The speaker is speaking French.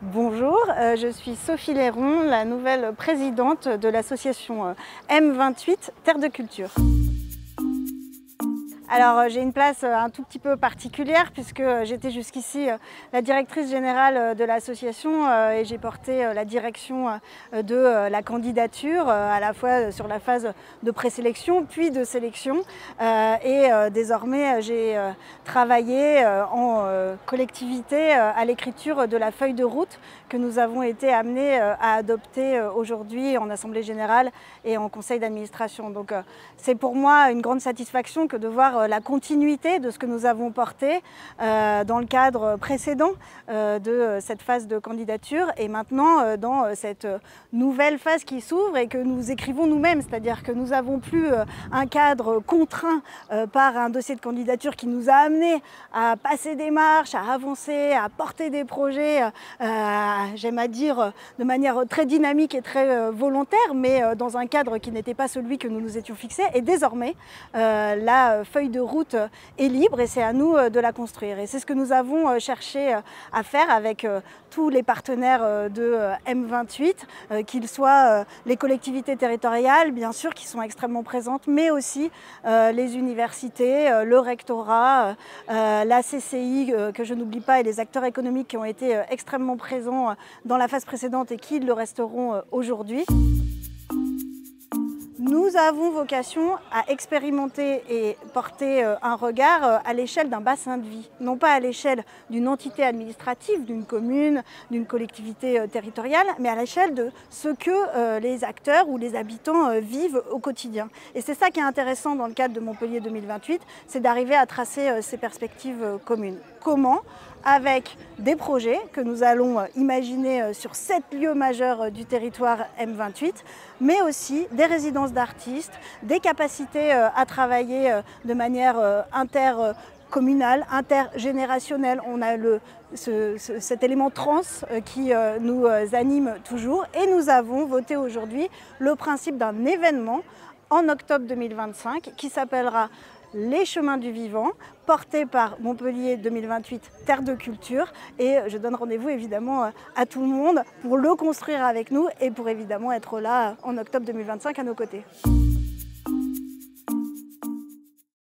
Bonjour, je suis Sophie Léron, la nouvelle présidente de l'association M28 Terre de Culture. Alors j'ai une place un tout petit peu particulière puisque j'étais jusqu'ici la directrice générale de l'association et j'ai porté la direction de la candidature à la fois sur la phase de présélection puis de sélection et désormais j'ai travaillé en collectivité à l'écriture de la feuille de route que nous avons été amenés à adopter aujourd'hui en Assemblée générale et en conseil d'administration. Donc c'est pour moi une grande satisfaction que de voir la continuité de ce que nous avons porté dans le cadre précédent de cette phase de candidature et maintenant dans cette nouvelle phase qui s'ouvre et que nous écrivons nous-mêmes, c'est-à-dire que nous n'avons plus un cadre contraint par un dossier de candidature qui nous a amenés à passer des marches, à avancer, à porter des projets, j'aime à dire de manière très dynamique et très volontaire, mais dans un cadre qui n'était pas celui que nous nous étions fixés. Et désormais, la feuille de route est libre et c'est à nous de la construire. Et c'est ce que nous avons cherché à faire avec tous les partenaires de M28, qu'ils soient les collectivités territoriales, bien sûr, qui sont extrêmement présentes, mais aussi les universités, le rectorat, la CCI, que je n'oublie pas, et les acteurs économiques qui ont été extrêmement présents dans la phase précédente et qui le resteront aujourd'hui. Nous avons vocation à expérimenter et porter un regard à l'échelle d'un bassin de vie, non pas à l'échelle d'une entité administrative, d'une commune, d'une collectivité territoriale, mais à l'échelle de ce que les acteurs ou les habitants vivent au quotidien. Et c'est ça qui est intéressant dans le cadre de Montpellier 2028, c'est d'arriver à tracer ces perspectives communes. Comment ? Avec des projets que nous allons imaginer sur 7 lieux majeurs du territoire M28, mais aussi des résidences d'artistes, des capacités à travailler de manière intercommunale, intergénérationnelle. On a cet élément trans qui nous anime toujours et nous avons voté aujourd'hui le principe d'un événement en octobre 2025 qui s'appellera Les Chemins du Vivant, porté par Montpellier 2028 Terre de Culture. Et je donne rendez-vous évidemment à tout le monde pour le construire avec nous et pour évidemment être là en octobre 2025 à nos côtés.